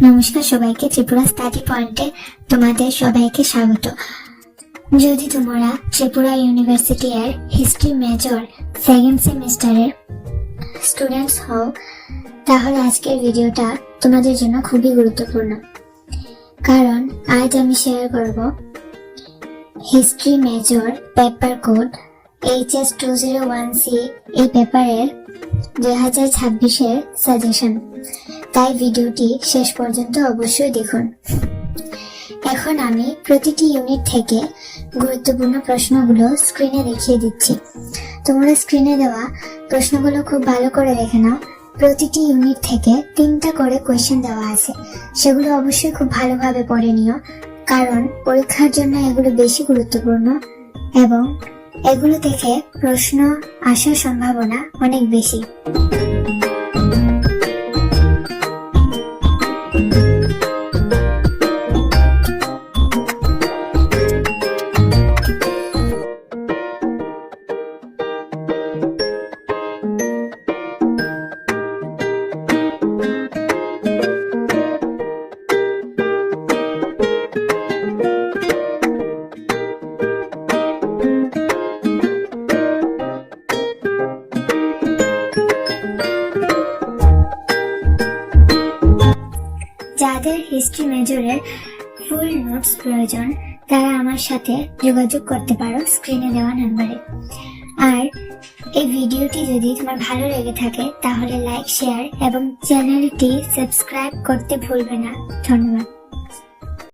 নমস্কার সবাইকে, ত্রিপুরা স্টাডি পয়েন্টে তোমাদের সবাইকে স্বাগত। যদি তোমরা ত্রিপুরা ইউনিভার্সিটি এর হিস্ট্রি মেজর সেকেন্ড সেমিস্টারের স্টুডেন্টস হও, তাহলে আজকের ভিডিওটা তোমাদের জন্য খুবই গুরুত্বপূর্ণ। কারণ আজ আমি শেয়ার করব history major paper code HS 201C এই পেপারের 2026-এর সাজেশন। তাই ভিডিওটি শেষ পর্যন্ত অবশ্যই দেখুন। এখন আমি প্রতিটি ইউনিট থেকে গুরুত্বপূর্ণ প্রশ্নগুলো স্ক্রিনে দেখিয়ে দিচ্ছি। তোমরা স্ক্রিনে দেওয়া প্রশ্নগুলো খুব ভালো করে দেখে নাও। প্রতিটি ইউনিট থেকে 3টা করে কোয়েশ্চেন দেওয়া আছে, সেগুলো অবশ্যই খুব ভালোভাবে পড়ে নিও, কারণ পরীক্ষার জন্য এগুলো বেশি গুরুত্বপূর্ণ এবং এগুলো থেকে প্রশ্ন আসার সম্ভাবনা অনেক বেশি। যাদের হিস্ট্রি মেজরের ফুল নোটস প্রয়োজন তারা আমার সাথে যোগাযোগ করতে পারো স্ক্রিনে দেওয়া নাম্বারে। আর এই ভিডিওটি যদি তোমার ভালো লেগে থাকে তাহলে লাইক, শেয়ার এবং চ্যানেলটি সাবস্ক্রাইব করতে ভুলবে না। ধন্যবাদ।